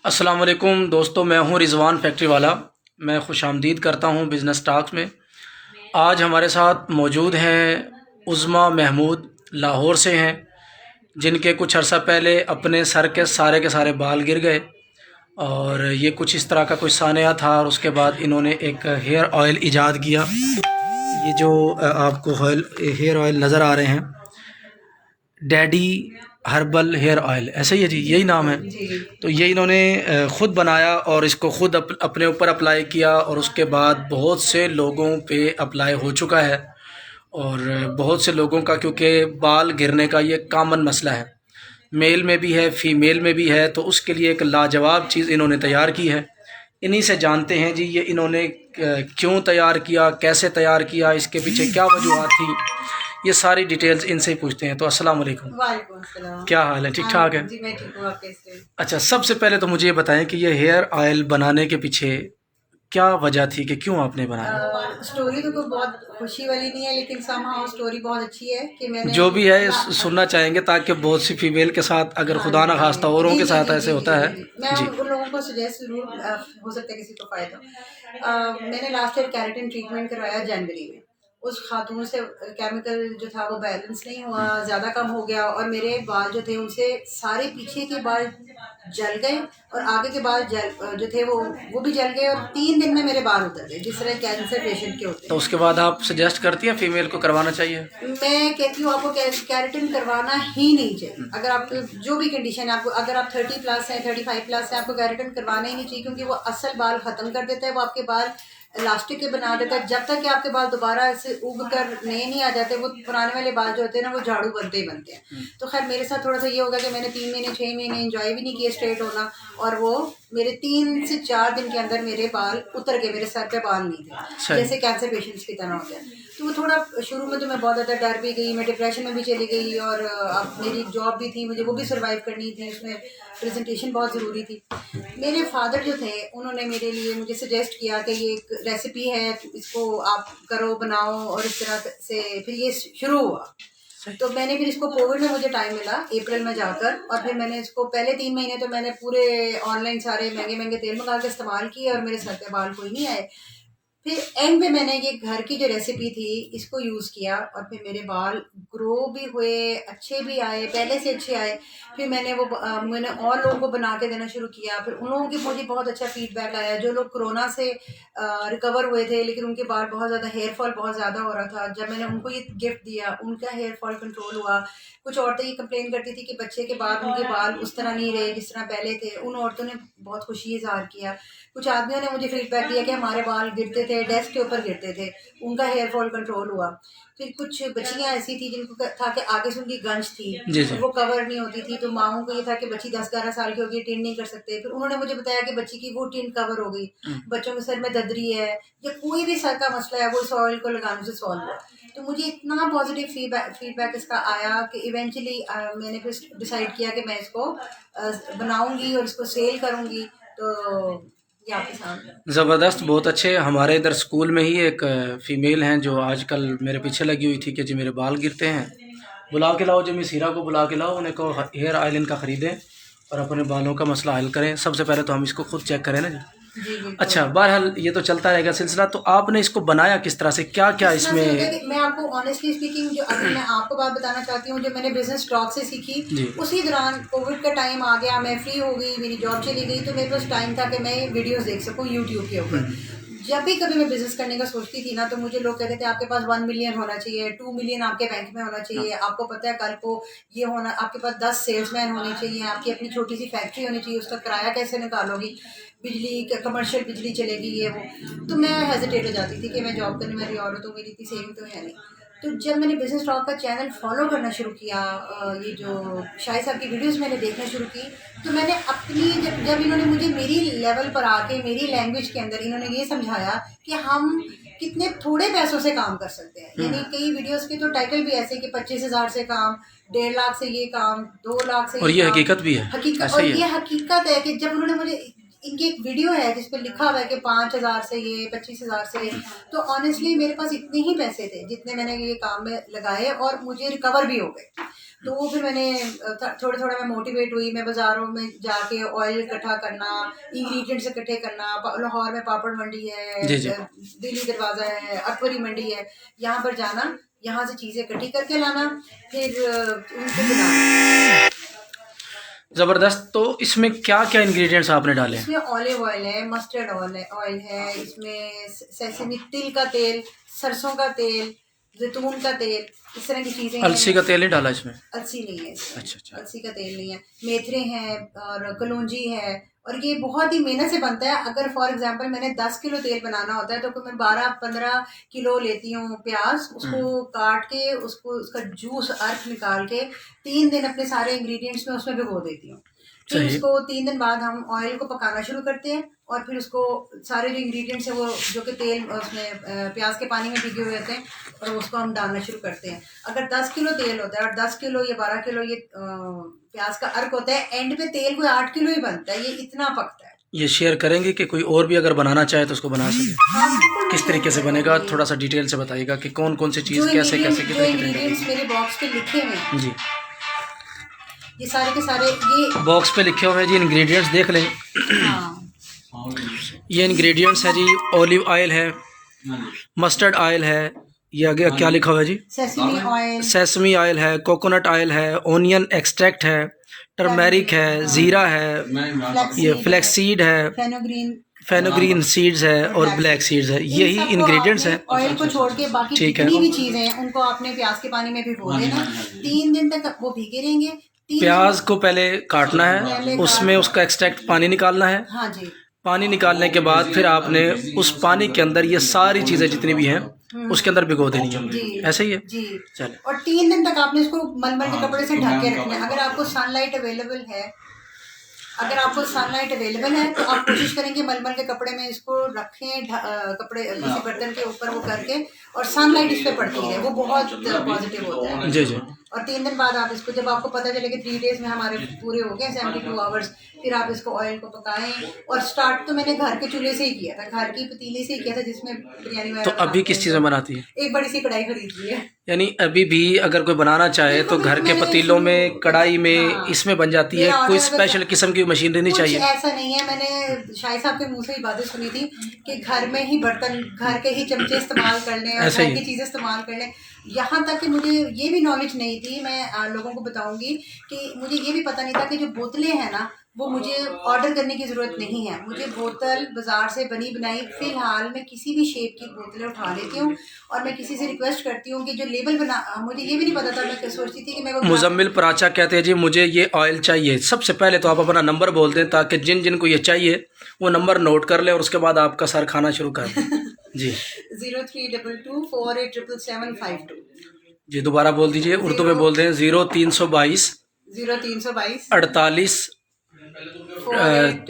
अस्सलाम वालेकुम दोस्तों, मैं हूं रिजवान फैक्ट्री वाला। मैं खुशामदीद करता हूं बिज़नेस टॉक्स में। आज हमारे साथ मौजूद हैं उज़्मा महमूद, लाहौर से हैं, जिनके कुछ अर्सा पहले अपने सर के सारे बाल गिर गए और ये कुछ इस तरह का कुछ सानिया था और उसके बाद इन्होंने एक हेयर ऑयल ईजाद किया। ये जो आपको हेयर ऑयल नज़र आ रहे हैं, डैडी हर्बल हेयर ऑयल, ऐसे ही है जी, यही नाम है। तो ये इन्होंने ख़ुद बनाया और इसको ख़ुद अपने ऊपर अप्लाई किया और उसके बाद बहुत से लोगों पे अप्लाई हो चुका है। और बहुत से लोगों का, क्योंकि बाल गिरने का ये कॉमन मसला है, मेल में भी है फ़ीमेल में भी है, तो उसके लिए एक लाजवाब चीज़ इन्होंने तैयार की है। इन्हीं से जानते हैं जी, ये इन्होंने क्यों तैयार किया, कैसे तैयार किया, इसके पीछे क्या वजूहत थी, ये सारी डिटेल्स इनसे ही पूछते हैं। तो अस्सलाम वालेकुम। वालेकुम अस्सलाम। क्या हाल है, ठीक ठाक है? जी मैं ठीक हूँ, आप कैसे हैं? अच्छा, सबसे पहले तो मुझे ये बताएं कि ये हेयर ऑयल बनाने के पीछे क्या वजह थी कि क्यों आपने बनाया? स्टोरी तो कोई बहुत खुशी वाली नहीं है, लेकिन समहाउ स्टोरी बहुत अच्छी है कि मैंने जो भी है सुनना चाहेंगे, ताकि बहुत सी फीमेल के साथ, अगर हाँ खुदा ना खास्ता औरों जी के जी साथ जी ऐसे जी होता है। जी मैं जी उन लोगों को सजेस्ट जरूर हो सकता है किसी को फायदा हो। मैंने लास्ट ईयर कैरेटिन ट्रीटमेंट करवाया जनवरी में। उस खातून से केमिकल जो था वो बैलेंस नहीं हुआ, ज़्यादा कम हो गया और मेरे बाल जो थे उनसे सारे पीछे के बाल जल गए और आगे के बाल जो थे वो भी जल गए और 3 दिन में मेरे बाल उतर गए, जिस तरह कैंसर पेशेंट के होते तो हैं। उसके बाद आप सजेस्ट करती हैं फीमेल को करवाना चाहिए? मैं कहती हूँ आपको कैरेटिन करवाना ही नहीं चाहिए। अगर आपको जो भी कंडीशन है, आपको अगर आप 30+ हैं, 35+ हैं, आपको कैरेटिन करवाना ही नहीं चाहिए, क्योंकि वो असल बाल ख़त्म कर देता है। वो आपके बाल इलास्टिक के बना देता है। जब तक कि आपके बाल दोबारा ऐसे उग कर नए नहीं आ जाते, वो पुराने वाले बाल जो होते हैं ना, वो झाड़ू बनते ही बनते हैं। तो खैर मेरे साथ थोड़ा सा ये होगा कि मैंने 3 महीने 6 महीने एंजॉय भी नहीं किए स्ट्रेट होना, और वो मेरे 3 से 4 दिन के अंदर मेरे बाल उतर गए, मेरे सर पे बाल नहीं थे, जैसे कैंसर पेशेंट्स की तरह होते हैं। तो वो थोड़ा शुरू में तो मैं बहुत ज़्यादा डर भी गई, मैं डिप्रेशन में भी चली गई और अब मेरी जॉब भी थी, मुझे वो भी सर्वाइव करनी थी, उसमें प्रेजेंटेशन बहुत ज़रूरी थी। मेरे फादर जो थे उन्होंने मेरे लिए मुझे सजेस्ट किया कि ये एक रेसिपी है, इसको आप करो, बनाओ, और इस तरह से फिर ये शुरू हुआ। तो मैंने फिर इसको कोविड में मुझे टाइम मिला अप्रैल में जाकर, और फिर मैंने इसको पहले 3 महीने तो मैंने पूरे ऑनलाइन सारे महंगे महंगे तेल मंगा के इस्तेमाल किए और मेरे सर पे बाल कोई नहीं आए। फिर एंड में मैंने ये घर की जो रेसिपी थी इसको यूज़ किया और फिर मेरे बाल ग्रो भी हुए, अच्छे भी आए, पहले से अच्छे आए। फिर मैंने मैंने और लोगों को बना के देना शुरू किया। फिर उन लोगों की मुझे बहुत अच्छा फीडबैक आया, जो लोग कोरोना से रिकवर हुए थे लेकिन उनके बाल बहुत ज़्यादा, हेयर फॉल बहुत ज़्यादा हो रहा था। जब मैंने उनको ये गिफ्ट दिया, उनका हेयर फॉल कंट्रोल हुआ। कुछ औरतें ये कंप्लेन करती थी कि बच्चे के बाद उनके बाल उस तरह नहीं रहे जिस तरह पहले थे। उन औरतों ने बहुत खुशी इजहार किया। कुछ आदमियों ने मुझे फीडबैक दिया कि हमारे बाल गिरते थे, डेस्क के ऊपर गिरते थे, उनका हेयर फॉल कंट्रोल हुआ। फिर कुछ बच्चियां ऐसी थी जिनको था कि आगे से उनकी गंज थी, जी जी। वो कवर नहीं होती थी, तो माओं को ये था कि बच्ची 10-11 साल की होगी, टिन नहीं कर सकते। फिर उन्होंने मुझे बताया कि बच्ची की वो टिन कवर हो गई। बच्चों के सर में ददरी है या कोई भी सर का मसला है, वो इस ऑयल को लगाने से सॉल्व हुआ। तो मुझे इतना पॉजिटिव फीडबैक इसका आया कि इवेंचुअली मैंने फिर डिसाइड किया कि मैं इसको बनाऊंगी और इसको सेल करूंगी। तो ये आपके सामने ज़बरदस्त, बहुत अच्छे। हमारे इधर स्कूल में ही एक फ़ीमेल हैं जो आजकल मेरे पीछे लगी हुई थी कि जी मेरे बाल गिरते हैं, बुला के लाओ, जो मिस हीरा को बुला के लाओ, उन्हें कहो हेयर ऑयल इनका ख़रीदें और अपने बालों का मसला हल करें। सबसे पहले तो हम इसको खुद चेक करें ना जी। जी बिल्कुल। अच्छा, बहरहाल ये तो चलता रहेगा सिलसिला। तो आपने इसको बनाया किस तरह से, क्या क्या इस तरह से होता है इसमें? कि मैं आपको ऑनेस्टली स्पीकिंग, जो अगर मैं आपको बात बताना चाहती हूँ, जो मैंने बिजनेस स्टॉक से सीखी, जी उसी दौरान कोविड का टाइम आ गया, मैं फ्री हो गई, मेरी जॉब चली गई, तो मेरे पास टाइम था कि मैं वीडियोस देख सकूँ यूट्यूब के ऊपर। जब भी कभी मैं बिजनेस करने का सोचती थी ना, तो मुझे लोग कहते थे आपके पास 1 मिलियन होना चाहिए, 2 मिलियन आपके बैंक में होना चाहिए, आपको पता है कल को ये होना, आपके पास 10 सेल्समैन होने चाहिए, आपकी अपनी छोटी सी फैक्ट्री होनी चाहिए, उसका किराया कैसे निकालोगी, बिजली कमर्शियल बिजली चलेगी, ये वो। तो मैं हेजिटेट हो जाती थी कि मैं जॉब करने वाली औरत हूँ, मेरी इतनी सेविंग तो है नहीं। तो जब मैंने बिजनेस टॉक का चैनल फॉलो करना शुरू किया, ये जो शाहिद साहब की वीडियोस मैंने देखना शुरू की, तो मैंने अपनी जब इन्होंने मुझे मेरी लेवल पर आके मेरी लैंग्वेज के अंदर इन्होंने ये समझाया कि हम कितने थोड़े पैसों से काम कर सकते हैं। यानी कई वीडियोस के तो टाइटल भी ऐसे कि 25,000 से काम, 1.5 लाख से ये काम, 2 लाख से और ये ये काम। हकीकत भी है, हकीकत, ऐसे और ही है। ये हकीकत है कि जब उन्होंने मुझे इनकी एक वीडियो है जिस पर लिखा हुआ है कि 5,000 से ये 25,000 से ये। तो ऑनेस्टली मेरे पास इतने ही पैसे थे जितने मैंने ये काम में लगाए और मुझे रिकवर भी हो गए। तो वो फिर मैंने थोड़ा थोड़ा मैं मोटिवेट हुई, मैं बाज़ारों में जाके ऑयल इकट्ठा करना, इंग्रेडिएंट्स इकट्ठे करना। लाहौर में पापड़ मंडी है, जी जी। दिल्ली दरवाज़ा है, अकबरी मंडी है, यहाँ पर जाना, यहाँ से चीज़ें इकट्ठी करके लाना, फिर उनको बनाना। ज़बरदस्त। तो इसमें क्या क्या इंग्रेडिएंट्स आपने डाले हैं? इसमें ऑलिव ऑयल है, मस्टर्ड ऑयल है, इसमें सेसमी तिल का तेल, सरसों का तेल, जैतून का तेल, इस तरह की चीज़ें हैं। अलसी का तेल नहीं डाला इसमें? अलसी नहीं है इसमें। अच्छा अच्छा। अलसी का तेल नहीं है। मेथरे हैं और कलौंजी है, और ये बहुत ही मेहनत से बनता है। अगर फॉर एग्जांपल मैंने 10 किलो तेल बनाना होता है तो मैं 12-15 किलो लेती हूँ प्याज, उसको काट के उसको उसका जूस अर्क निकाल के 3 दिन अपने सारे इंग्रेडिएंट्स में उसमें भिगो देती हूँ। फिर सही। उसको 3 दिन बाद हम ऑयल को पकाना शुरू करते हैं, और फिर उसको सारे जो इंग्रेडिएंट्स है वो जो कि तेल उसमें प्याज के पानी में भिगे हुए होते हैं, और उसको हम डालना शुरू करते हैं। अगर 10 किलो तेल होता है और 10 किलो या 12 किलो ये प्याज का अर्क होता है, एंड पे तेल कोई 8 किलो ही बनता है, ये इतना पकता है। ये शेयर करेंगे कि कोई और भी अगर बनाना चाहे तो उसको बना सके? हाँ, बिल्कुल किस तरीके से बनेगा, थोड़ा सा डिटेल से बताइएगा कि कौन कौन सी चीज़ कैसे कैसे जो कितने इंग्रेडिएंट्स मेरे बॉक्स पे लिखे हुए हैं, जी ये सारे के सारे ये बॉक्स पे लिखे हुए हैं जी। इंग्रेडिएंट्स देख लें। हाँ, ये इंग्रेडिएंट्स है जी। ऑलिव ऑयल है, मस्टर्ड ऑयल है, ये आगे क्या लिखा हुआ है जी? सेसमी ऑयल, सेसमी ऑयल है, कोकोनट ऑयल है, ओनियन एक्सट्रैक्ट है, टर्मेरिक है, ज़ीरा है, ये फ्लैक्सीड है, फेनोग्रीन सीड्स है और ब्लैक सीड्स है। यही इंग्रेडिएंट्स हैं। ऑयल को छोड़ के बाकी ठीक है। जितनी भी चीजें हैं उनको आपने प्याज के पानी में भिगो देना। 3 दिन तक वो भीगे रहेंगे। प्याज को पहले काटना है, उसमें उसका एक्सट्रैक्ट पानी निकालना है। हाँ जी। पानी निकालने के बाद फिर आपने उस पानी के अंदर ये सारी चीज़ें जितनी भी हैं उसके अंदर भिगो देनी है। ऐसे ही है जी। चले। और 3 दिन तक आपने इसको मलमल के कपड़े से ढक के रखना है। अगर आपको सनलाइट अवेलेबल है, तो आप कोशिश करेंगे मलमल के कपड़े में इसको रखें, कपड़े किसी बर्तन के ऊपर वो करके, और सनलाइट इस पे पड़ती है, वो बहुत पॉजिटिव होता है। जी जी। और 3 दिन बाद आप इसको, जब आपको पता चले कि 3 डेज में हमारे पूरे हो गए 72 आवर्स, फिर आप इसको ऑयल को पकाएं। और स्टार्ट तो मैंने घर के चूल्हे से ही किया था, घर की पतीली से ही किया था जिसमें बिरयानी वगैरह। तो अभी किस चीज़ में बनाती है? एक बड़ी सी कढ़ाई खरीद ली है। यानी अभी भी अगर कोई बनाना चाहे तो घर के पतीलों में, कढ़ाई में, इसमें बन जाती है। कोई स्पेशल किस्म की मशीनरी नहीं चाहिए? ऐसा नहीं है। मैंने शाहिद साहब के मुंह से ही बातें सुनी थी कि घर में ही बर्तन, घर के ही चमचे इस्तेमाल कर लें और घर की चीज़ें इस्तेमाल कर लें। यहाँ तक कि मुझे ये भी नॉलेज नहीं थी, मैं लोगों को बताऊंगी कि मुझे ये भी पता नहीं था कि जो बोतलें हैं ना, वो मुझे ऑर्डर करने की ज़रूरत नहीं है। मुझे बोतल बाज़ार से बनी बनाई, फ़िलहाल मैं किसी भी शेप की बोतलें उठा लेती हूँ, और मैं किसी से रिक्वेस्ट करती हूँ कि जो लेबल बना, मुझे ये भी नहीं पता था, मैं सोचती थी कि मैं वो मुजम्मिल पराचा कहते हैं जी मुझे ये ऑयल चाहिए। सबसे पहले तो आप अपना नंबर बोल दें ताकि जिन जिन को ये चाहिए वो नंबर नोट कर ले और उसके बाद आपका सर खाना शुरू कर दें जी। 0322487752 जी दोबारा बोल दीजिए, उर्दू में बोल दें। 0322 48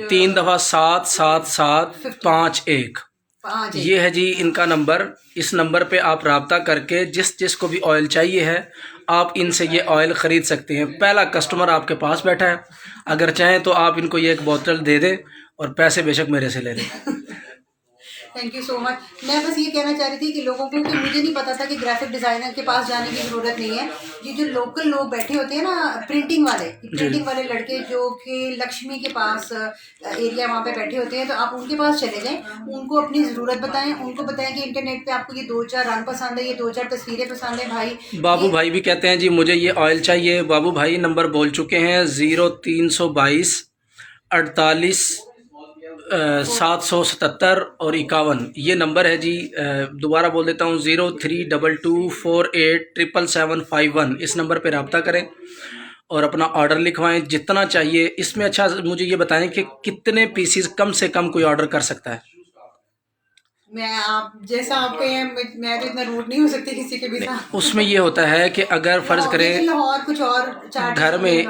3 दफ़ा 77751। ये है जी इनका नंबर। इस नंबर पे आप रब्ता करके जिस जिस को भी ऑयल चाहिए है आप इनसे ये ऑयल ख़रीद सकते हैं। पहला कस्टमर आपके पास बैठा है, अगर चाहें तो आप इनको ये एक बोतल दे दें और पैसे बेशक मेरे से ले लें। Thank you so much. मैं बस ये कहना चाह रही थी कि लोगों को, कि मुझे नहीं पता था कि ग्राफिक डिज़ाइनर के पास जाने की ज़रूरत नहीं है। ये जो लोकल लोग बैठे होते हैं ना, प्रिंटिंग वाले लड़के जो कि लक्ष्मी के पास एरिया वहाँ पे बैठे होते हैं, तो आप उनके पास चले जाएं, उनको अपनी ज़रूरत बताएं, उनको बताएं कि इंटरनेट पे आपको ये 2-4 रंग पसंद है, ये 2-4 तस्वीरें पसंद है। भाई बाबू भाई भी कहते हैं जी मुझे ये ऑयल चाहिए। बाबू भाई नंबर बोल चुके हैं 0322 48 777 और 51। ये नंबर है जी। दोबारा बोल देता हूँ 0322487751। इस नंबर पे रब्ता करें और अपना ऑर्डर लिखवाएं जितना चाहिए। इसमें अच्छा मुझे ये बताएं कि कितने पीसीज कम से कम कोई ऑर्डर कर सकता है? आप जैसा आपके हैं, मैं तो इतना रूड नहीं हो सकती किसी के भी साथ। उसमें ये होता है कि अगर फ़र्ज़ करें और कुछ और घर में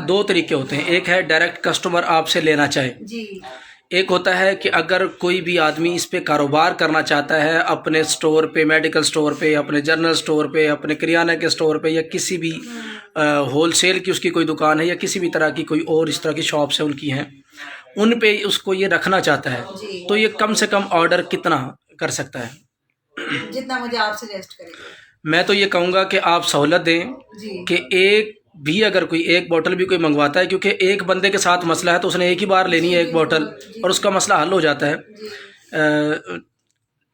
2 तरीके होते हैं। एक है डायरेक्ट कस्टमर आपसे लेना चाहे जी। एक होता है कि अगर कोई भी आदमी इस पे कारोबार करना चाहता है, अपने स्टोर पे, मेडिकल स्टोर पे, अपने जनरल स्टोर पे, अपने किराना के स्टोर पे, या किसी भी होलसेल की उसकी कोई दुकान है, या किसी भी तरह की कोई और इस तरह की शॉप्स है उनकी हैं, उन पे उसको ये रखना चाहता है, जी। तो ये कम से कम ऑर्डर कितना कर सकता है? जितना मुझे आप सजेस्ट करेंगे। मैं तो ये कहूँगा कि आप सहूलत दें जी कि एक भी अगर कोई एक बोतल भी कोई मंगवाता है, क्योंकि एक बंदे के साथ मसला है तो उसने एक ही बार लेनी है एक बोतल जी और उसका मसला हल हो जाता है। जी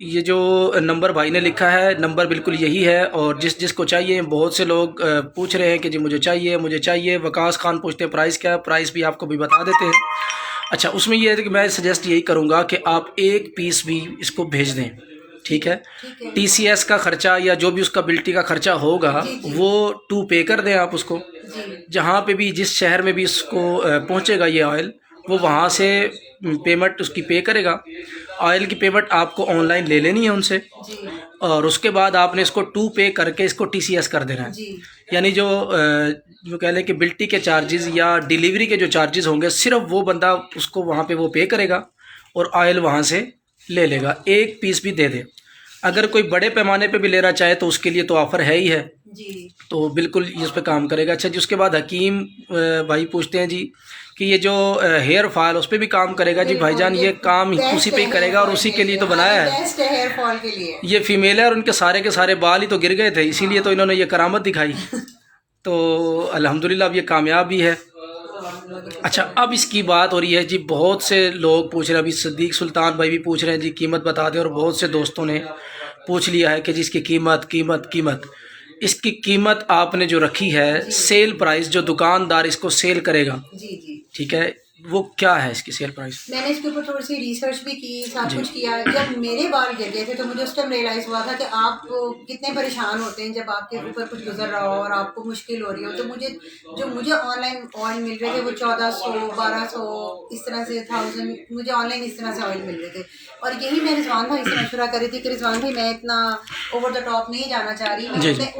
ये जो नंबर भाई ने लिखा है, नंबर बिल्कुल यही है। और जिसको चाहिए, बहुत से लोग पूछ रहे हैं कि जी मुझे चाहिए मुझे चाहिए। वकास खान पूछते हैं प्राइस क्या है, प्राइस भी आपको भी बता देते हैं। अच्छा, उसमें ये है कि मैं सजेस्ट यही करूँगा कि आप एक पीस भी इसको भेज दें, ठीक है। ठीक है। TCS का खर्चा या जो भी उसका बिल्टी का खर्चा होगा जी जी वो 2 पे कर दें आप उसको। जी जहाँ पे भी जिस शहर में भी इसको पहुँचेगा ये ऑयल, वो वहाँ से पेमेंट उसकी पे करेगा। ऑयल की पेमेंट आपको ऑनलाइन ले लेनी है उनसे, जी और उसके बाद आपने इसको 2 पे करके इसको TCS कर देना है। जी यानी जो कह लें कि बिल्टी के चार्जेस या डिलीवरी के जो चार्जेस होंगे, सिर्फ वो बंदा उसको वहाँ पे वो पे करेगा और ऑयल वहाँ से ले लेगा। एक पीस भी दे दे। अगर कोई बड़े पैमाने पे भी लेना चाहे तो उसके लिए तो ऑफ़र है ही है, जी तो बिल्कुल इस पे काम करेगा। अच्छा जी, उसके बाद हकीम भाई पूछते हैं जी कि ये जो हेयर फॉल उस पर भी काम करेगा। जी भाईजान, ये काम उसी पे ही करेगा और उसी के लिए तो बनाया है। बेस्ट है हेयर फॉल के लिए। ये फीमेल है और उनके सारे के सारे बाल ही तो गिर गए थे, इसीलिए तो इन्होंने ये करामत दिखाई। तो अल्हम्दुलिल्लाह अब ये कामयाब भी है। अच्छा, अब इसकी बात हो रही है जी, बहुत से लोग पूछ रहे हैं, अभी सदीक सुल्तान भाई भी पूछ रहे हैं जी कीमत बता दें, और बहुत से दोस्तों ने पूछ लिया है कि जी इसकी कीमत कीमत कीमत। इसकी कीमत आपने जो रखी है, सेल प्राइस जो दुकानदार इसको सेल करेगा, जी जी ठीक है, वो क्या है इसकी सेल प्राइस? मैंने इसके ऊपर थोड़ी सी रिसर्च भी की, सब जी कुछ किया। जब मेरे बाल गिर गए थे तो मुझे उस टाइम रियलाइज़ हुआ था कि आप कितने परेशान होते हैं जब आपके ऊपर कुछ गुजर रहा हो और आपको मुश्किल हो रही हो। तो मुझे ऑनलाइन ऑयल मिल रहे थे वो 1400 1200 इस तरह से 1000, मुझे ऑनलाइन इस तरह से ऑयल मिल रहे थे। और यही मैं रिजवान भाई से मशवरा करी थी कि रिजवान भाई, मैं इतना ओवर द टॉप नहीं जाना चाह रही,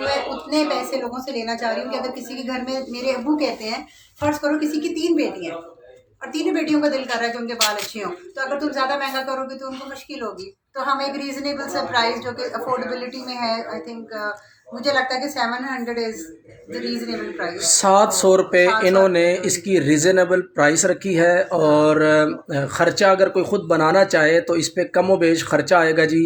मैं उतने पैसे लोगों से लेना चाह रही हूँ कि अगर किसी के घर में, मेरे अब्बू कहते हैं, फ़र्ज़ करो किसी की 3 बेटियाँ और तीनों बेटियों का दिल कर रहा है कि उनके बाल अच्छे हों, तो अगर तुम ज़्यादा महंगा करोगे तो उनको मुश्किल होगी। तो हम एक रीज़नेबल सा प्राइस जो कि अफोर्डेबिलिटी में है, आई थिंक मुझे लगता है कि 700 इज़ द रीज़नेबल प्राइस। 700 रुपये इन्होंने इसकी रीज़नेबल प्राइस रखी है। और ख़र्चा अगर कोई ख़ुद बनाना चाहे तो इस पर कम व बेश ख़र्चा आएगा जी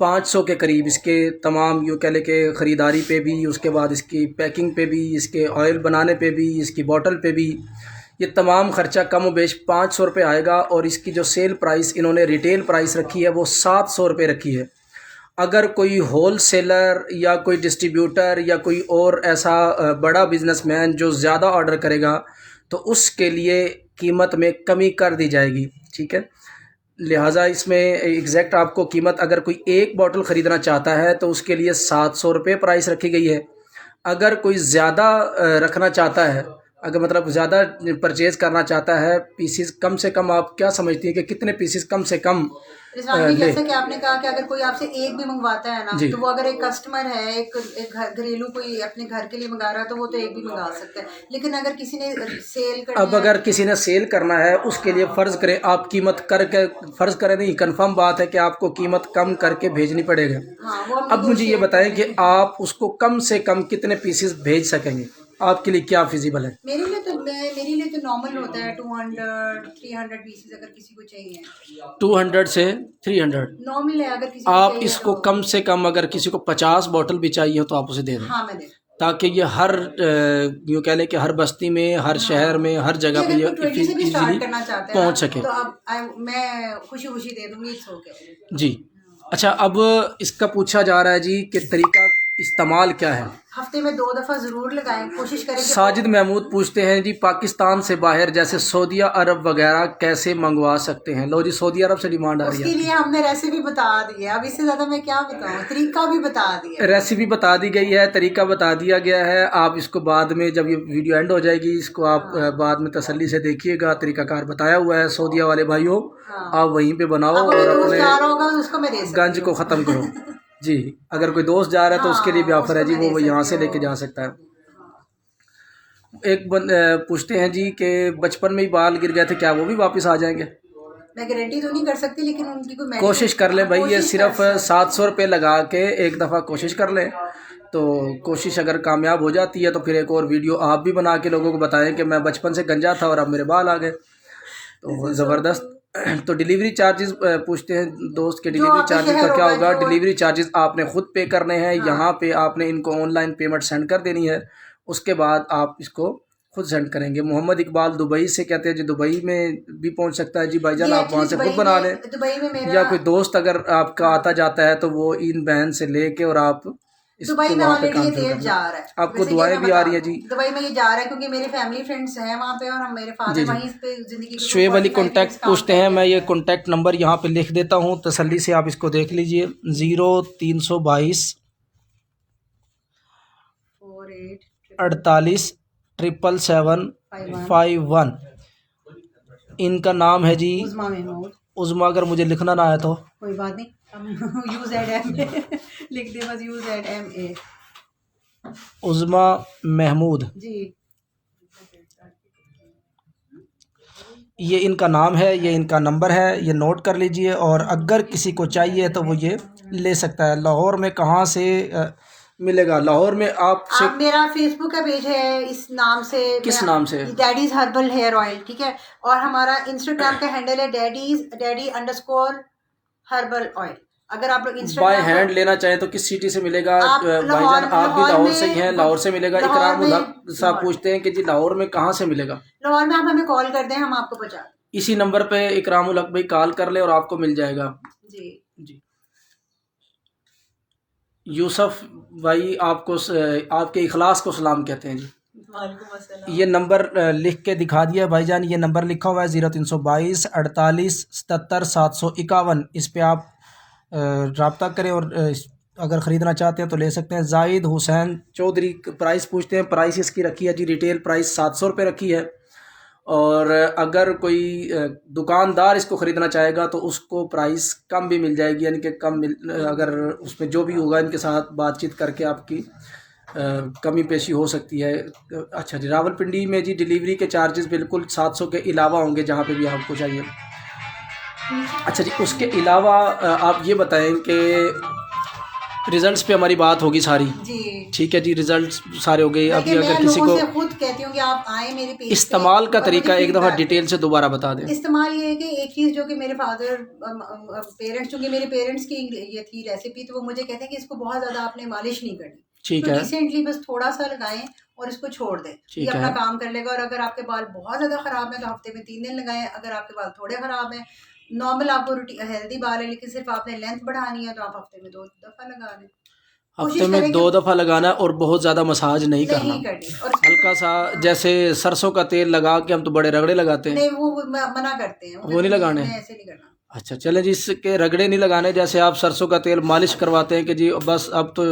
500 के करीब। इसके तमाम यूँ कह लें कि ख़रीदारी पे भी, उसके बाद इसकी पैकिंग पे भी, इसके ऑयल बनाने पे भी, इसकी बॉटल पे भी, ये तमाम ख़र्चा कम व बेश 500 रुपये आएगा। और इसकी जो सेल प्राइस इन्होंने रिटेल प्राइस रखी है वो 700 रुपये रखी है। अगर कोई होल सेलर या कोई डिस्ट्रीब्यूटर या कोई और ऐसा बड़ा बिजनेसमैन जो ज़्यादा ऑर्डर करेगा तो उसके लिए कीमत में कमी कर दी जाएगी, ठीक है। लिहाजा इसमें एग्जैक्ट आपको कीमत, अगर कोई एक बॉटल ख़रीदना चाहता है तो उसके लिए 700 रुपये प्राइस रखी गई है। अगर कोई ज़्यादा रखना चाहता है, अगर मतलब ज़्यादा परचेज़ करना चाहता है, पीसीस कम से कम, आप क्या समझती हैं कि कितने पीसीस कम से कम रिजवान, जैसा कि आपने कहा कि अगर कोई आपसे एक भी मंगवाता है ना, तो वो अगर एक कस्टमर है, एक घरेलू कोई अपने घर के लिए मंगा रहा है तो वो तो एक भी मंगा सकता है। लेकिन अगर किसी ने सेल करना, अब अगर किसी ने सेल करना है, उसके लिए फ़र्ज़ करें आप कीमत करके, फ़र्ज़ करें नहीं, कंफर्म बात है कि आपको कीमत कम करके भेजनी पड़ेगा। हाँ, अब मुझे ये बताएं कि आप उसको कम से कम कितने पीसेस भेज सकेंगे, आपके लिए क्या फिजिबल है? मेरे लिए तो नॉर्मल होता है 200-300 पीसेस अगर किसी को चाहिए। 200 से 300 नॉर्मल है, अगर किसी को आप चाहिए इसको तो। कम से कम, अगर किसी को 50 बॉटल भी चाहिए हो तो आप उसे दे दें। हाँ, मैं दे, ताकि ये हर यूँ कह लें कि हर बस्ती में, हर शहर में, हर जगह पे ये इजीली पहुँच सके। तो अब मैं खुशी खुशी दे दूँगी, इट्स ओके जी। अच्छा, अब इसका पूछा जा रहा है जी कि तरीका इस्तेमाल क्या है? हफ्ते में 2 दफ़ा ज़रूर लगाएं, कोशिश करें। साजिद महमूद पूछते हैं जी पाकिस्तान से बाहर जैसे सऊदी अरब वगैरह कैसे मंगवा सकते हैं? लो जी, सऊदी अरब से डिमांड आ रही है। उसके लिए हमने रेसिपी बता दी है, अब इससे ज़्यादा मैं क्या बताऊँ, तरीका भी बता दिया, रेसिपी बता दी गई है, तरीका बता दिया गया है। आप इसको बाद में, जब ये वीडियो एंड हो जाएगी, इसको आप बाद में तसल्ली से देखिएगा। तरीकाकार बताया हुआ है सऊदीया वाले भाइयों, आप वहीं पे बनाओ और अपने गंज को ख़त्म करो। जी, अगर कोई दोस्त जा रहा है तो उसके लिए भी ऑफर है जी, वो यहाँ से लेके जा सकता है। एक पूछते हैं जी कि बचपन में ही बाल गिर गए थे, क्या वो भी वापस आ जाएंगे? मैं गारंटी तो नहीं कर सकती, लेकिन उनकी कोई कोशिश कर लें भाई, ये सिर्फ 700 रुपये लगा के एक दफ़ा कोशिश कर लें, तो कोशिश अगर कामयाब हो जाती है तो फिर एक और वीडियो आप भी बना के लोगों को बताएं कि मैं बचपन से गंजा था और अब मेरे बाल आ गए। तो ज़बरदस्त। तो डिलीवरी चार्जेस पूछते हैं दोस्त के, जो डिलीवरी आपका चार्जेस शहर का क्या होगा, होगा? जो डिलीवरी चार्जेस आपने खुद पे करने हैं, हाँ यहाँ पे आपने इनको ऑनलाइन पेमेंट सेंड कर देनी है, उसके बाद आप इसको खुद सेंड करेंगे। मोहम्मद इकबाल दुबई से कहते हैं जी, दुबई में भी पहुंच सकता है जी भाईजान, ये आप वहाँ एक्चुअली से खुद दुबई बना लें, में, दुबई में मेरा या कोई दोस्त अगर आपका आता जाता है तो वो इन बहन से लेके और आप दुबई इसको में वहाँ पे ऑलरेडी काम ये शुरू तेल कर जा दें। रहा है। आपको वैसे ये दुआएं मैं भी आ बता रही है दूं, जी। दुबई में ये जा रहा है क्योंकि मेरे फैमिली फ्रेंड्स हैं वहाँ पे, और हम मेरे जी फादर जी। वहीं पे जिंदगी के शुएब अली 45 कॉन्टैक्ट years काम पूछते हैं, करके मैं आए ये हैं। कॉन्टैक्ट नंबर यहाँ पे लिख देता हूँ, तसल्ली से आप इसको देख लीजिए। 0322 48 48 777 51। इनका नाम है जी उज़मा महमूद। उज़मा। अगर मुझे लिखना ना आया तो कोई बात नहीं, हम UZMA लिख दे बस, UZMA उज़मा महमूद, जी। ये इनका नाम है, ये इनका नंबर है, ये नोट कर लीजिए। और अगर किसी को चाहिए तो वो ये ले सकता है। लाहौर में कहाँ से मिलेगा? लाहौर में आपसे आप, मेरा फेसबुक का पेज है इस नाम से, किस नाम से? डैडीज हर्बल हेयर ऑयल, ठीक है। और हमारा इंस्टाग्राम का हैंडल है daddy_हर्बल ऑयल। अगर आप लोग बाय इंस्टाग्राम हैंड लेना चाहें तो किस सिटी से मिलेगा? आप भाईजान आप भी लाहौर से ही हैं, लाहौर से मिलेगा। लाहौर इकराम उल में, हक साहब पूछते हैं कि जी लाहौर में कहाँ से मिलेगा? लाहौर में आप हमें कॉल कर दें, हम आपको पहुँचा दें। इसी नंबर पे इकराम उल हक भाई कॉल कर ले और आपको मिल जाएगा जी जी। यूसुफ भाई आपको आपके इखलास को सलाम कहते हैं जी। वालेकुम अस्सलाम। ये नंबर लिख के दिखा दिया भाईजान, ये नंबर लिखा हुआ है 0322 48 77 751। इस पे आप रब्ता करें और अगर ख़रीदना चाहते हैं तो ले सकते हैं। जाहिद हुसैन चौधरी प्राइस पूछते हैं, प्राइस इसकी रखी है जी, रिटेल प्राइस 700 रुपये रखी है। और अगर कोई दुकानदार इसको ख़रीदना चाहेगा तो उसको प्राइस कम भी मिल जाएगी, यानी कि अगर उसमें जो भी होगा इनके साथ बातचीत करके आपकी कमी पेशी हो सकती है। अच्छा जी, रावलपिंडी में जी डिलीवरी के चार्जेस बिल्कुल 700 के अलावा होंगे जहाँ पे भी आपको चाहिए। अच्छा जी, उसके अलावा आप ये बताएं कि रिजल्ट्स पे हमारी बात होगी सारी, जी ठीक है जी। रिजल्ट्स सारे हो गए। अभी मैं अगर किसी लोगों को से खुद कहती हूँ कि आप आए मेरे पेज पे इस्तेमाल का और तरीका मुझे एक दफ़ा feedback डिटेल से दोबारा बता दें। इस्तेमाल ये है कि एक चीज़ जो कि मेरे फादर पेरेंट्स, चूँकि मेरे पेरेंट्स की ये थी रेसिपी, तो वो मुझे कहते हैं कि इसको बहुत ज़्यादा आपने मालिश नहीं करनी, ठीक तो है, रिसेंटली बस थोड़ा सा लगाएं और इसको छोड़ दें, ये ठीक अपना है। काम कर लेगा। और अगर आपके बाल बहुत ज़्यादा ख़राब है तो हफ्ते में 3 दिन लगाएं। अगर आपके बाल थोड़े ख़राब हैं, नॉर्मल आपको हेल्दी बाल है लेकिन सिर्फ आपने लेंथ बढ़ानी है, तो आप हफ्ते में 2 दफ़ा लगा लें। हफ्ते में 2 दफ़ा लगाना है और बहुत ज़्यादा मसाज नहीं करना। नहीं करनी। और हल्का सा जैसे सरसों का तेल लगा के हम तो बड़े रगड़े लगाते हैं, नहीं, वो मना करते हैं, वो नहीं लगाने। ऐसे नहीं करना। अच्छा चले जी, इसके रगड़े नहीं लगाने। जैसे आप सरसों का तेल मालिश करवाते हैं कि जी बस अब तो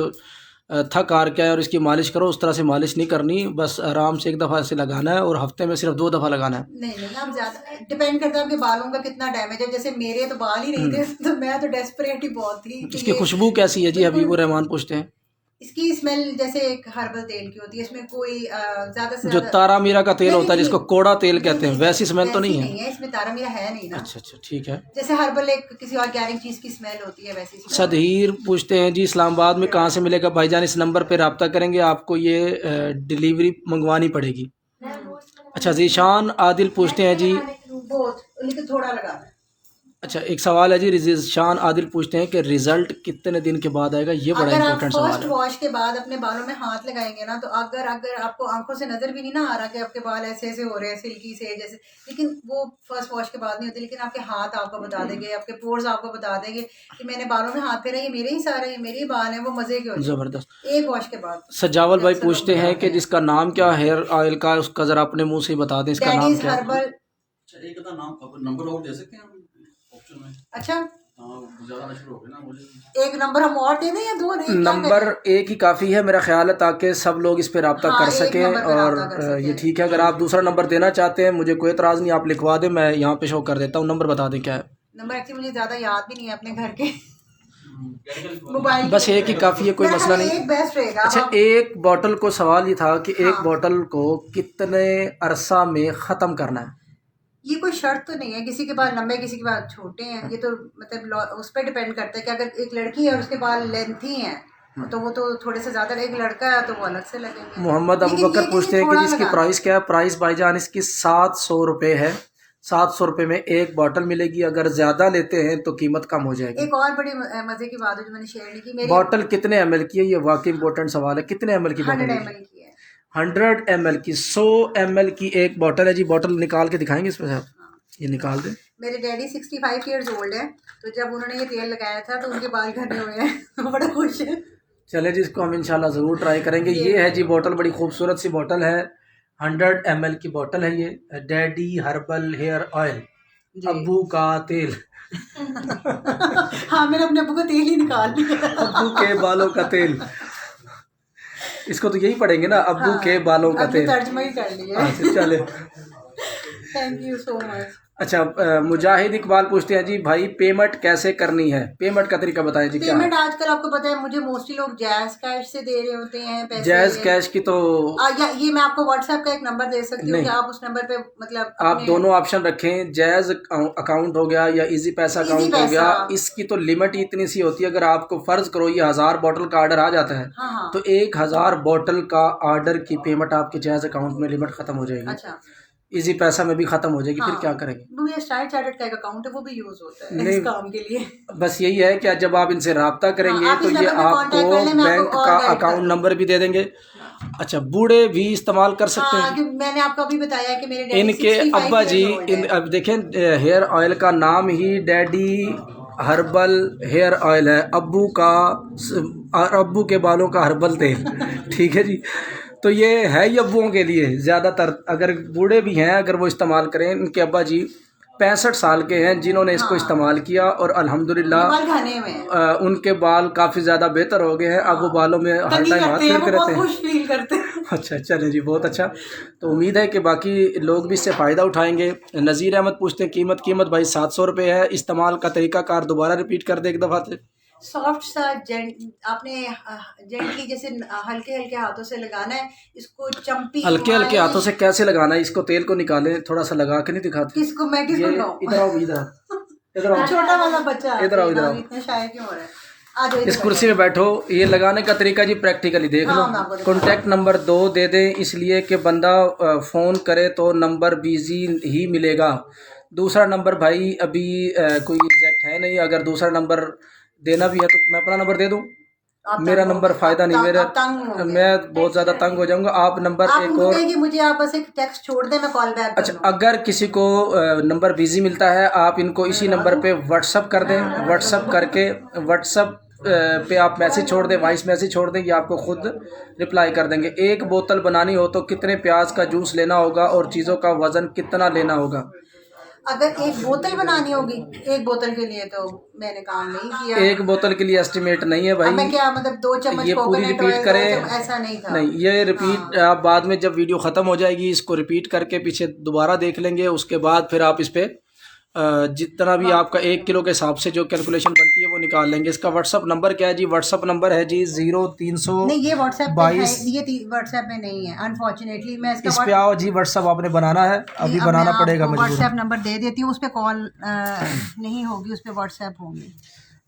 थक हार के आए और इसकी मालिश करो, उस तरह से मालिश नहीं करनी, बस आराम से एक दफ़ा से लगाना है और हफ्ते में सिर्फ 2 दफ़ा लगाना है। नहीं, आप ज़्यादा डिपेंड करता है आपके बालों का कितना डैमेज है। जैसे मेरे तो बाल ही नहीं थे, तो मैं तो डेस्परेट ही बहुत थी कि इसकी खुशबू कैसी है जी? हबीबुर रहमान पूछते हैं। इसकी स्मेल जैसे एक हर्बल तेल की होती है, इसमें कोई ज़्यादा से जो ज़्यादा तारा मीरा का तेल नहीं, होता है नहीं, जिसको कोड़ा तेल कहते हैं, वैसी स्मेल तो नहीं है? नहीं है इसमें, तारा मीरा है नहीं ना। अच्छा ठीक है। जैसे हर्बल एक किसी ऑर्गेनिक चीज़ की स्मेल होती है, वैसी smell। सदहीर पूछते हैं जी इस्लामाबाद में कहाँ से मिलेगा? भाईजान इस नंबर पे रब्ता करेंगे, आपको ये डिलीवरी मंगवानी पड़ेगी। अच्छा, जीशान आदिल पूछते हैं जी, बहुत, लेकिन थोड़ा लगाना है। अच्छा एक सवाल है जी, जीशान आदिल पूछते हैं कि रिजल्ट कितने दिन के बाद आएगा? ये बड़ा अगर आप इंपॉर्टेंट सवाल फर्स्ट है। वॉश के बाद अपने बालों में हाथ लगाएंगे ना, तो अगर आपको आंखों से नजर भी नहीं ना आ रहा कि आपके बाल ऐसे ऐसे हो रहे हैं सिल्की से जैसे, लेकिन वो फर्स्ट वॉश के बाद नहीं होते, लेकिन आपके हाथ आपको बता देंगे, आपके पोर्स आपको बता देंगे कि मैंने बालों में हाथ फेरा, ये मेरे ही सारे, ये मेरे ही बाल हैं, वो मजे के हो जाएंगे ज़बरदस्त। एक वॉश के बाद। सजावल भाई पूछते हैं कि जिसका नाम क्या हेयर ऑयल का, उसका ज़रा अपने मुंह से बता दें, इसका नाम डैडीज क्या है? हर्बल। एक नाम नंबर और दे सकते हैं ऑप्शन में? अच्छा, ज़्यादा मुश्किल हो गया ना मुझे। एक नंबर हम और दे दें या 2? नंबर एक ही काफ़ी है मेरा ख्याल है, ताकि सब लोग इस पे रब्ता कर एक सकें। नंबर पे और रब्ता कर सकें। ये ठीक है, अगर आप दूसरा नंबर देना चाहते हैं मुझे कोई एतराज़ नहीं, आप लिखवा दें, मैं यहाँ पे शो कर देता हूँ। नंबर बता दें क्या है? नंबर एक्चुअली मुझे ज्यादा याद भी नहीं है अपने घर के मोबाइल, बस एक ही काफ़ी है, कोई मसला नहीं। एक बेस्ट रहेगा। अच्छा, एक बोतल को सवाल ये था कि एक बोतल को कितने अरसा में ख़त्म करना है? ये कोई शर्त तो नहीं है, किसी के बाल लंबे किसी के बाल छोटे हैं, ये तो मतलब उस पर डिपेंड करता है कि अगर एक लड़की है और उसके बाल लेंथी हैं तो वो तो थोड़े से ज़्यादा, एक लड़का है तो वो अलग से लगेंगे। मोहम्मद अबू बकर पूछते हैं कि जिसकी प्राइस क्या है? प्राइस भाईजान इसकी 700 रुपये है, 700 रुपये में एक बॉटल मिलेगी। अगर ज़्यादा लेते हैं तो कीमत कम हो जाएगी। एक और बड़ी मजे की बात है जो मैंने शेयर नहीं की, मेरी बॉटल कितने ml की है, ये वाकई इंपॉर्टेंट सवाल है। कितने ml की बॉटल 100 है? ml की है। 100 ml की, 100 ml की एक बॉटल है जी। बॉटल निकाल के दिखाएंगे इसमें से आप, ये निकाल दें। मेरे डैडी 65 ईयर्स ओल्ड है, तो जब उन्होंने ये तेल लगाया था तो उनके बाल घने हुए हैं तो बड़ा खुश है। चले जी, इसको हम इंशाल्लाह ज़रूर ट्राई करेंगे। ये है जी बॉटल, बड़ी खूबसूरत सी बॉटल है। 100 ml की बॉटल है ये। डैडी हर्बल हेयर ऑयल, अब्बू का तेल। हाँ, मैंने अपने अब्बू का तेल ही निकाल लिया। अब्बू के बालों का तेल, इसको तो यही पढ़ेंगे ना, अब्बू के बालों का अब ये तेल। तर्जमा ही कर लिया। अच्छा चले। Thank you so much. अच्छा, मुजाहिद इकबाल पूछते हैं जी, भाई पेमेंट कैसे करनी है? पेमेंट का तरीका बताएं जी। क्या पेमेंट आजकल आपको पता है, मुझे मोस्टली लोग जैज़ कैश से दे रहे होते हैं पैसे। जैज़ कैश की तो या ये मैं आपको व्हाट्सएप का एक नंबर दे सकती हूँ कि आप उस नंबर पे मतलब आप दोनों ऑप्शन रखें। जैज़ अकाउंट हो गया या इजी पैसा अकाउंट हो गया। इसकी तो लिमिट ही इतनी सी होती है, अगर आपको फर्ज करो ये 1000 बॉटल का ऑर्डर आ जाता है, हाँ। तो 1000 बॉटल का ऑर्डर की पेमेंट आपके जैज़ अकाउंट में लिमिट खत्म हो जाएगी। अच्छा, इजी पैसा में भी खत्म हो जाएगी। फिर क्या करेंगे? वो मेरा स्टाइल चार्टर्ड का एक अकाउंट है, वो भी यूज होता है इस काम के लिए। बस यही है कि जब आप इनसे रब्ता करेंगे तो ये आपको बैंक का अकाउंट नंबर भी दे देंगे। अच्छा, बूढ़े भी इस्तेमाल कर सकते हैं। मैंने आपको अभी बताया कि मेरे डैडी इनके 65 अब्बा जी, years old है। अब देखें, हेयर ऑयल का नाम ही डैडी हर्बल हेयर ऑयल है। अब्बू का, अब्बू के बालों का हर्बल तेल। ठीक है जी। तो ये है ही अब्बुओं के लिए ज़्यादातर। अगर बूढ़े भी हैं, अगर वो इस्तेमाल करें। इनके अब्बा जी 65 साल के हैं जिन्होंने इसको इस्तेमाल किया और अल्हम्दुलिल्लाह उनके बाल काफ़ी ज़्यादा बेहतर हो गए हैं। अब वो बालों में हर टाइम हाथ फील करते हैं। अच्छा चलें जी, बहुत अच्छा। तो उम्मीद है कि बाकी लोग भी इससे फ़ायदा उठाएंगे। नज़ीर अहमद पूछते हैं कीमत भाई 700 रुपये है। इस्तेमाल का तरीकाकार दोबारा रिपीट कर दे एक दफ़ा से। सॉफ्ट सा आपने जेंटली जैसे हल्के हल्के हाथों से लगाना है इसको। चंपी हल्के हल्के हाथों से कैसे लगाना है इसको? तेल को निकालें, थोड़ा सा लगा के नहीं दिखाते? किसको? मैं किसको लगाऊं? इधर आओ, इधर आओ, छोटा वाला बच्चा, इधर आओ, इधर आओ। इतने शाय क्यों हो रहा है? आ जाओ इस कुर्सी में बैठो। ये लगाने का तरीका जी प्रैक्टिकली देख लो। कॉन्टैक्ट नंबर 2 दे दें, इसलिए कि बंदा फ़ोन करे तो नंबर बिजी ही मिलेगा। दूसरा नंबर भाई अभी कोई एग्जैक्ट है नहीं। अगर दूसरा नंबर देना भी है तो मैं अपना नंबर दे दूं? मेरा नंबर फ़ायदा नहीं, मैं बहुत ज़्यादा तंग हो जाऊंगा। आप नंबर एक और, मुझे आप बस एक टेक्स्ट छोड़ दें, मैं कॉल बैक। अच्छा, अगर किसी को नंबर बिजी मिलता है, आप इनको इसी नंबर पे व्हाट्सअप कर दें। व्हाट्सअप करके व्हाट्सअप पे आप मैसेज छोड़ दें, वॉइस मैसेज छोड़ दें, ये आपको खुद रिप्लाई कर देंगे। एक बोतल बनानी हो तो कितने प्याज का जूस लेना होगा और चीज़ों का वज़न कितना लेना होगा? अगर एक बोतल बनानी होगी, एक बोतल के लिए तो मैंने काम नहीं किया। एक बोतल के लिए एस्टिमेट नहीं है भाई। मैं क्या मतलब 2 चम्मच ये पूरी रिपीट करें, ऐसा नहीं था। नहीं, ये रिपीट आप बाद में जब वीडियो ख़त्म हो जाएगी इसको रिपीट करके पीछे दोबारा देख लेंगे। उसके बाद फिर आप इस पर जितना भी आपका 1 किलो के हिसाब से जो कैलकुलेशन बनती है वो निकाल लेंगे। इसका व्हाट्सअप नंबर क्या है जी? व्हाट्सअप नंबर है जी 0300 नहीं, ये व्हाट्सएप पे है, 22। ये व्हाट्सएप में नहीं है अनफॉर्चुनेटली। मैं इस पे आओ जी, व्हाट्सअप आपने बनाना है, अभी बनाना पड़ेगा मजबूर। व्हाट्सएप नंबर दे देती हूँ, उस पर कॉल नहीं होगी, उस पर व्हाट्सएप होगी।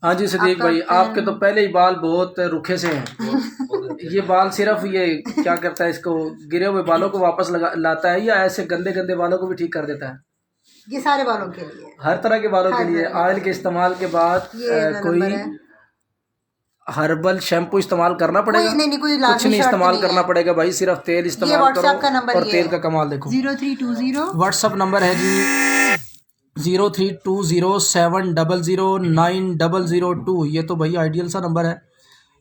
हाँ जी सदीक भाई, आपके तो पहले ही बाल बहुत रुखे से हैं। ये बाल सिर्फ ये क्या करता है, इसको गिरे हुए बालों को वापस लाता है या ऐसे गंदे गंदे बालों को भी ठीक कर देता है? ये सारे बालों के लिए, हर तरह के बालों के लिए। ऑयल के इस्तेमाल के बाद कोई हर्बल शैम्पू इस्तेमाल करना पड़ेगा? नहीं, कोई कुछ नहीं इस्तेमाल करना पड़ेगा भाई, सिर्फ तेल इस्तेमाल करो। और तेल का कमाल देखो। 0320 व्हाट्सअप नंबर है जी 0320700902। ये तो भाई आइडियल सा नंबर है।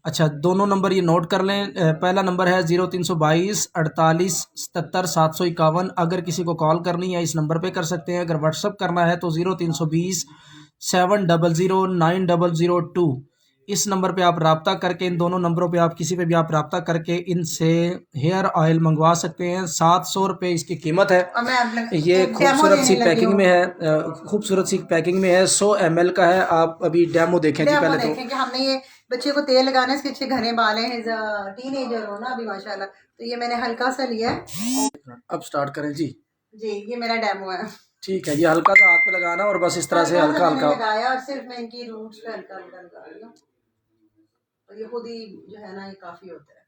अच्छा, दोनों नंबर ये नोट कर लें। पहला नंबर है 0322 48 77 751। अगर किसी को कॉल करनी है इस नंबर पे कर सकते हैं। अगर व्हाट्सअप करना है तो 0320 700 9002। इस नंबर पे आप रब्ता करके, इन दोनों नंबरों पे आप किसी पे भी आप रब्ता करके इनसे हेयर ऑयल मंगवा सकते हैं। 700 रुपये इसकी कीमत है। ये खूबसूरत सी पैकिंग में है, खूबसूरत सी पैकिंग में है। 100 ml का है। आप अभी डेमो देखें जी पहले तो। कि हमने ये बच्चे को तेल लगाना है, इसके अच्छे घने बाल हैं, टीनेजर हो ना अभी माशाल्लाह, तो ये मैंने हल्का सा लिया है। अब स्टार्ट करें जी। ये मेरा डेमो है। ठीक है, ये हल्का सा हाथ पे लगाना और बस इस तरह से हल्का हल्का लगाया और सिर्फ मैं इनकी रूट्स पे हल्का हल्का लगा रही हूँ। और ये खुद ही जो है ना, ये काफी होता है,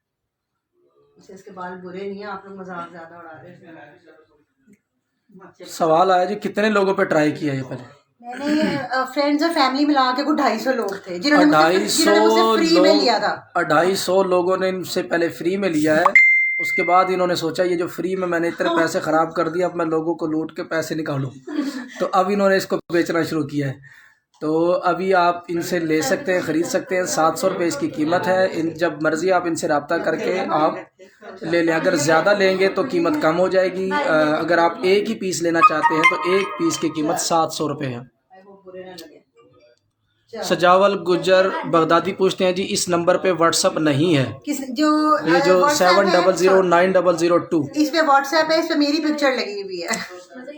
इससे इसके बाल बुरे नहीं है। आप लोग मजाक ज्यादा उड़ा रहे हैं। सवाल आया जी, कितने लोगों पे ट्राई किया ये पहले? मैंने फ्रेंड्स और फैमिली मिला के कुछ 250 लोग थे जिन्होंने मुझसे 250 फ्री में लिया था। 250 लोगों ने इनसे पहले फ्री में लिया है। उसके बाद इन्होंने सोचा ये जो फ्री में मैंने इतने पैसे ख़राब कर दिए, अब मैं लोगों को लूट के पैसे निकालूं। तो अब इन्होंने इसको बेचना शुरू किया है। तो अभी आप इनसे ले सकते हैं, ख़रीद सकते हैं। 700 रुपये इसकी कीमत है। इन जब मर्ज़ी आप इनसे रब्ता करके आप ले लें। अगर ज़्यादा लेंगे तो कीमत कम हो जाएगी। अगर आप एक ही पीस लेना चाहते हैं तो एक पीस की कीमत 700 रुपये है। सजावल गुजर बगदादी पूछते हैं जी, इस नंबर पे व्हाट्सअप नहीं है? किस जो ये जो WhatsApp है, 70090002 इस पे व्हाट्सएप है, इस पे मेरी पिक्चर लगी हुई है।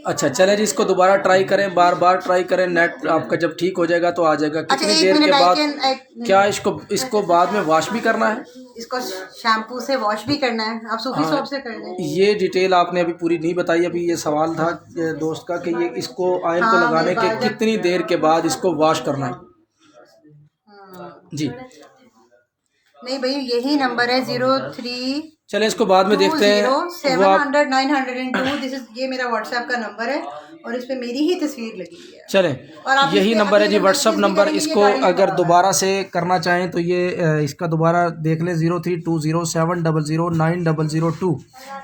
अच्छा चले जी, इसको दोबारा ट्राई करें, बार बार ट्राई करें। नेट आपका जब ठीक हो जाएगा तो आ जाएगा। कितनी अच्छा, देर के बाद क्या क्या इसको बाद में वॉश भी करना है? इसको शैम्पू से वॉश भी करना है, आप सूफी हाँ, सोप से कर लें। ये डिटेल आपने अभी पूरी नहीं बताई। अभी ये सवाल था दोस्त का कि ये इसको ऑयल को हाँ, लगाने के मेरे कितनी देर के बाद इसको वॉश करना है जी। नहीं भाई, यही नंबर है 03 चले इसको बाद में देखते हैं। वो आप 700 902। दिस इज, ये मेरा व्हाट्सएप का नंबर है और इस पे मेरी ही तस्वीर लगी हुई है। चले, और आप यही इस पे नंबर है जी, अपने व्हाट्सअप मैसेज नंबर। करेंगे, इसको ये गाड़ी अगर निकाल दोबारा से करना चाहें तो ये इसका दोबारा देख लें, 032070090002।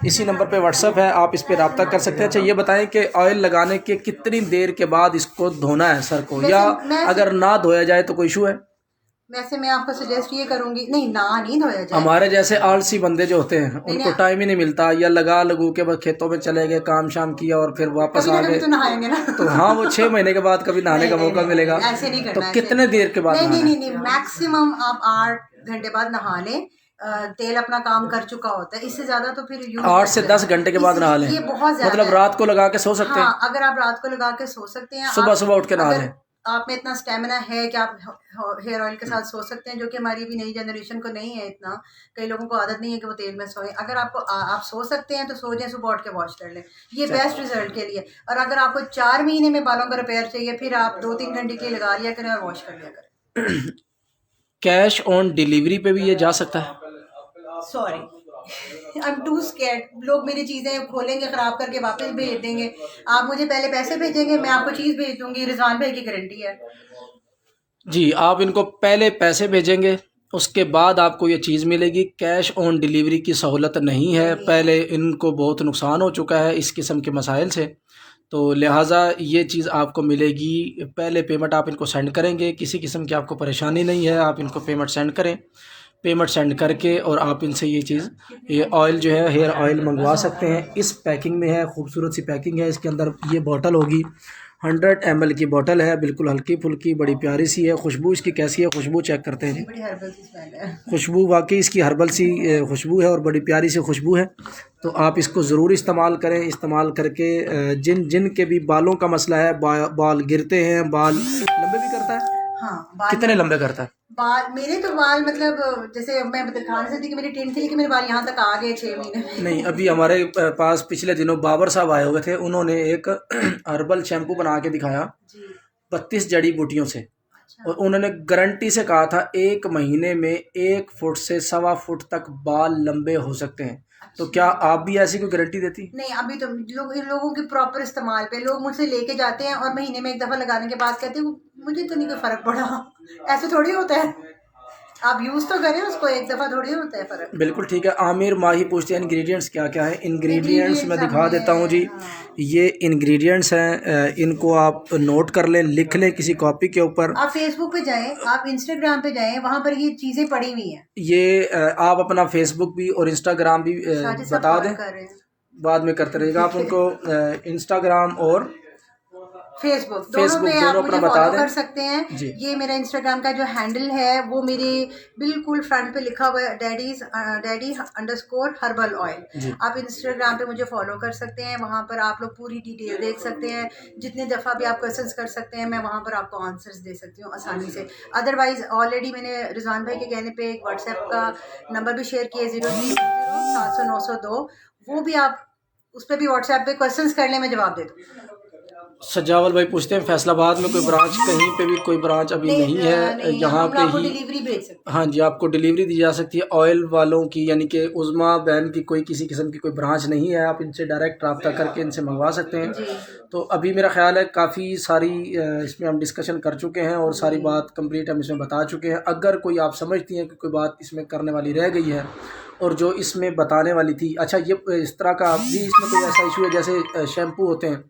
इसी नंबर पे व्हाट्सअप है, आप इस पे रब्ता कर सकते हैं। अच्छा ये बताएं कि ऑयल लगाने के कितनी देर के बाद इसको धोना है सर को, या अगर ना धोया जाए तो कोई इशू है? वैसे मैं आपको सजेस्ट ये करूंगी, नहीं धोया जाए। हमारे जैसे आलसी बंदे जो होते हैं उनको टाइम ही नहीं मिलता, या लगा लगू के बस खेतों में चले गए, काम शाम किया और फिर वापस आ गए। तो नहाएंगे ना। तो हाँ, वो 6 महीने के बाद कभी नहाने का मौका मिलेगा। ऐसे नहीं करना। तो कितने देर के बाद? नहीं, मैक्सिमम आप 8 घंटे बाद नहा लें। तेल अपना काम कर चुका होता है, इससे ज्यादा तो फिर 8 से 10 घंटे के बाद नहा लें। ये बहुत ज्यादा मतलब रात को लगा के सो सकते हैं? हाँ, अगर आप रात को लगा के सो सकते हैं, सुबह उठ के नहा लें। आप में इतना स्टेमिना है कि आप हेयर ऑयल के साथ सो सकते हैं, जो कि हमारी भी नई जनरेशन को नहीं है इतना। कई लोगों को आदत नहीं है कि वो तेल में सोए। अगर आपको आप सो सकते हैं तो सो जाए, सुबह उठ के वॉश कर लें, ये बेस्ट रिजल्ट के लिए। और अगर आपको 4 महीने में बालों का रिपेयर चाहिए, फिर आप 2-3 घंटे के लिए लगा लिया करें और वॉश कर लिया करें। कैश ऑन डिलीवरी पे भी ये जा सकता है? Sorry, I am too scared. लोग मेरी चीज़ें खोलेंगे, ख़राब करके वापस भेज देंगे। आप मुझे पहले पैसे भेजेंगे, मैं आपको चीज़ भेज दूंगी। रिजवान भाई की गारंटी है जी। आप इनको पहले पैसे भेजेंगे, उसके बाद आपको ये चीज़ मिलेगी। कैश ऑन डिलीवरी की सहूलत नहीं है। पहले इनको बहुत नुकसान हो चुका है इस किस्म के मसाइल से, तो लिहाजा ये चीज़ आपको मिलेगी। पहले पेमेंट आप इनको सेंड करेंगे, किसी किस्म की आपको परेशानी नहीं है, आप इनको पेमेंट सेंड करें। पेमेंट सेंड करके और आप इनसे ये ऑयल जो है, हेयर ऑयल मंगवा सकते हैं। इस पैकिंग में है, खूबसूरत सी पैकिंग है। इसके अंदर ये बोतल होगी, 100 ml की बोतल है, बिल्कुल हल्की फुल्की, बड़ी प्यारी सी है। खुशबू इसकी कैसी है? खुशबू चेक करते हैं। बड़ी हर्बल सी स्मेल है। खुशबू वाकई इसकी हर्बल सी खुशबू है और बड़ी प्यारी सी खुशबू है। तो आप इसको ज़रूर इस्तेमाल करें। इस्तेमाल करके जिन के भी बालों का मसला है, बाल गिरते हैं, बाल लंबे भी करता है। हाँ, कितने लंबे करता है? बाल मेरे तो बाल मतलब जैसे मैं दिखाने से थी कि मेरी टेंथ थी कि मेरे बाल यहाँ तक आ गए 6 महीने में। नहीं, अभी हमारे पास पिछले दिनों बाबर साहब आए हुए थे, उन्होंने एक हर्बल शैम्पू बना के दिखाया 32 जड़ी बूटियों से। और उन्होंने गारंटी से कहा था 1 महीने में 1 फुट से 1.25 फुट तक बाल लंबे हो सकते हैं। तो क्या आप भी ऐसी कोई गारंटी देती? नहीं, अभी तो लोगों के प्रॉपर इस्तेमाल पे लोग मुझसे लेके जाते हैं और महीने में 1 दफ़ा लगाने के बाद कहते हैं मुझे तो नहीं कोई फ़र्क पड़ा। ऐसे थोड़ी होता है, आप यूज़ तो करें उसको, 1 दफ़ा थोड़ी होता है फ़र्क। बिल्कुल ठीक है। आमिर माही पूछते हैं इंग्रेडिएंट्स क्या क्या है? इंग्रेडिएंट्स मैं दिखा देता हूँ जी। ये इंग्रेडिएंट्स हैं, इनको आप नोट कर लें, लिख लें किसी कॉपी के ऊपर। आप फेसबुक पे जाएं, आप इंस्टाग्राम पे जाएं, वहाँ पर ये चीज़ें पड़ी हुई हैं। ये आप अपना फेसबुक भी और इंस्टाग्राम भी बता दें, बाद में करते रहिएगा। आप उनको इंस्टाग्राम और फेसबुक दोनों पे आप मुझे फॉलो कर सकते हैं। जी। ये मेरा इंस्टाग्राम का जो हैंडल है वो मेरे बिल्कुल फ्रंट पे लिखा हुआ है, daddy_herbal oil। आप इंस्टाग्राम पे मुझे फॉलो कर सकते हैं, वहाँ पर आप लोग पूरी डिटेल देख सकते हैं। जितने दफ़ा भी आप क्वेश्चंस कर सकते हैं, मैं वहाँ पर आपको आंसर्स दे सकती हूँ आसानी से। अदरवाइज़ ऑलरेडी मैंने रिजवान भाई के कहने पे एक व्हाट्सएप का नंबर भी शेयर किया 030700902। वो भी आप उस पर भी व्हाट्सएप पे क्वेश्चंस कर लें, मैं जवाब दे दूँ। सजावल भाई पूछते हैं फैसलाबाद में कोई ब्रांच, कहीं पे भी कोई ब्रांच अभी नहीं है, यहाँ पे आपको ही डिलीवरी भेज सकते हैं। हाँ जी आपको डिलीवरी दी जा सकती है ऑयल वालों की, यानी कि उज़मा बहन की कोई किसी किस्म की कोई ब्रांच नहीं है, आप इनसे डायरेक्ट रब्ता करके इनसे मंगवा सकते हैं। जी तो अभी मेरा ख्याल है काफ़ी सारी इसमें हम डिस्कशन कर चुके हैं और सारी बात कंप्लीट हम इसमें बता चुके हैं। अगर कोई आप समझती हैं कि कोई बात इसमें करने वाली रह गई है और जो इसमें बताने वाली थी, अच्छा ये इस तरह का भी इसमें कोई ऐसा इशू है जैसे शैम्पू होते हैं,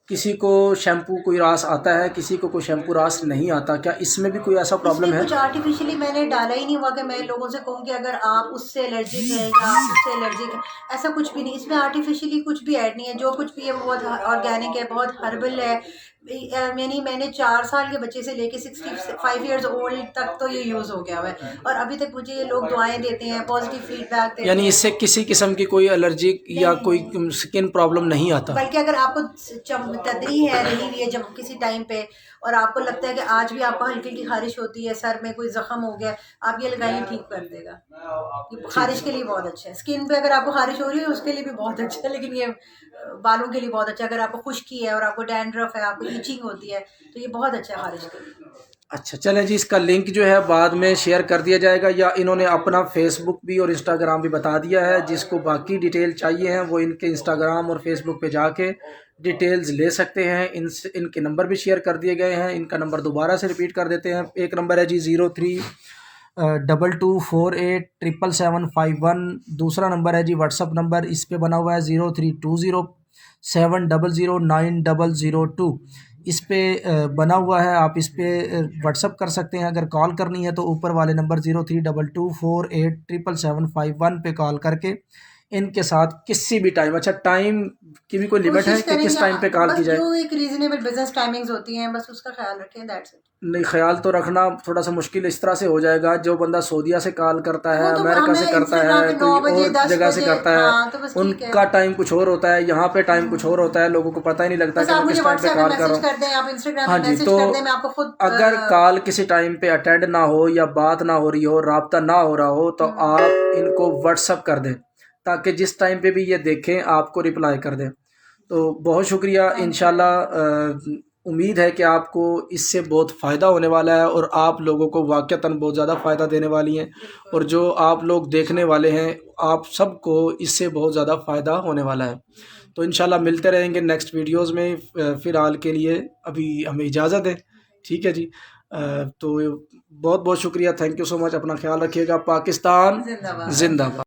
किसी को शैम्पू कोई रास आता है, किसी को कोई शैम्पू रास नहीं आता, क्या इसमें भी कोई ऐसा प्रॉब्लम है? कुछ आर्टिफिशियली मैंने डाला ही नहीं हुआ कि मैं लोगों से कहूँ कि अगर आप उससे एलर्जिक हैं या आप उससे एलर्जिक हैं, ऐसा कुछ भी नहीं। इसमें आर्टिफिशियली कुछ भी ऐड नहीं है, जो कुछ भी है बहुत ऑर्गेनिक है, बहुत हर्बल है। यानी मैंने 4 साल के बच्चे से लेके 65 ईयर्स ओल्ड तक तो ये यूज़ हो गया हुआ है और अभी तक मुझे ये लोग दुआएं देते हैं, पॉजिटिव फीडबैक देते हैं। यानी इससे किसी किस्म की कोई एलर्जिक या कोई स्किन प्रॉब्लम नहीं आता? बल्कि अगर आपको तदरी है रही हुई है जब किसी टाइम पे और आपको लगता है कि आज भी आपको हल्की हल्की खारिश होती है, सर में कोई जख्म हो गया, आप ये लगाइए, ठीक कर देगा। ये खारिश के लिए बहुत अच्छा है। स्किन पे अगर आपको खारिश हो रही है उसके लिए भी बहुत अच्छा है, लेकिन ये बालों के लिए बहुत अच्छा है। अगर आपको खुश्की है और आपको डैंड्रफ है, आपको ईचिंग होती है, तो ये बहुत अच्छा है खारिश के लिए। अच्छा चलें जी, इसका लिंक जो है बाद में शेयर कर दिया जाएगा, या इन्होंने अपना फेसबुक भी और इंस्टाग्राम भी बता दिया है। जिसको बाकी डिटेल चाहिए हैं वो इनके इंस्टाग्राम और फेसबुक पे जाके डिटेल्स ले सकते हैं। इनके नंबर भी शेयर कर दिए गए हैं। इनका नंबर दोबारा से रिपीट कर देते हैं। एक नंबर है जी 0322487751। दूसरा नंबर है जी व्हाट्सअप नंबर, इस पे बना हुआ है 0320700902। इस पे बना हुआ है, आप इस पे व्हाट्सअप कर सकते हैं। अगर कॉल करनी है तो ऊपर वाले नंबर 0322487751 पे कॉल करके इनके साथ किसी भी टाइम, अच्छा टाइम की भी कोई लिमिट है कि किस टाइम पे कॉल की जाए? जो एक रीजनेबल बिजनेस टाइमिंग्स होती हैं, बस उसका ख्याल रखें, दैट्स इट। नहीं, ख्याल तो रखना थोड़ा सा मुश्किल इस तरह से हो जाएगा, जो बंदा सऊदीया से कॉल करता है, तो अमेरिका से करता है, कोई और जगह से करता है, हाँ, तो उनका टाइम कुछ और होता है, यहाँ पे टाइम कुछ और होता है, लोगों को पता ही नहीं लगता कि मैं किस टाइम पे कॉल कर रहा हूँ। हाँ जी, तो अगर कॉल किसी टाइम पे अटेंड ना हो या बात ना हो रही हो, राब्ता ना हो रहा हो, तो आप इनको व्हाट्सअप कर दें ताकि जिस टाइम पे भी ये देखें आपको रिप्लाई कर दें। तो बहुत शुक्रिया। इंशाल्लाह उम्मीद है कि आपको इससे बहुत फ़ायदा होने वाला है और आप लोगों को वाक़तन बहुत ज़्यादा फ़ायदा देने वाली हैं, और जो आप लोग देखने वाले हैं आप सबको इससे बहुत ज़्यादा फ़ायदा होने वाला है। तो इंशाल्लाह मिलते रहेंगे नेक्स्ट वीडियोज़ में। फ़िलहाल के लिए अभी हमें इजाज़त दें, ठीक है जी। तो बहुत बहुत शुक्रिया, थैंक यू सो मच। अपना ख्याल रखिएगा। पाकिस्तान जिंदाबाद।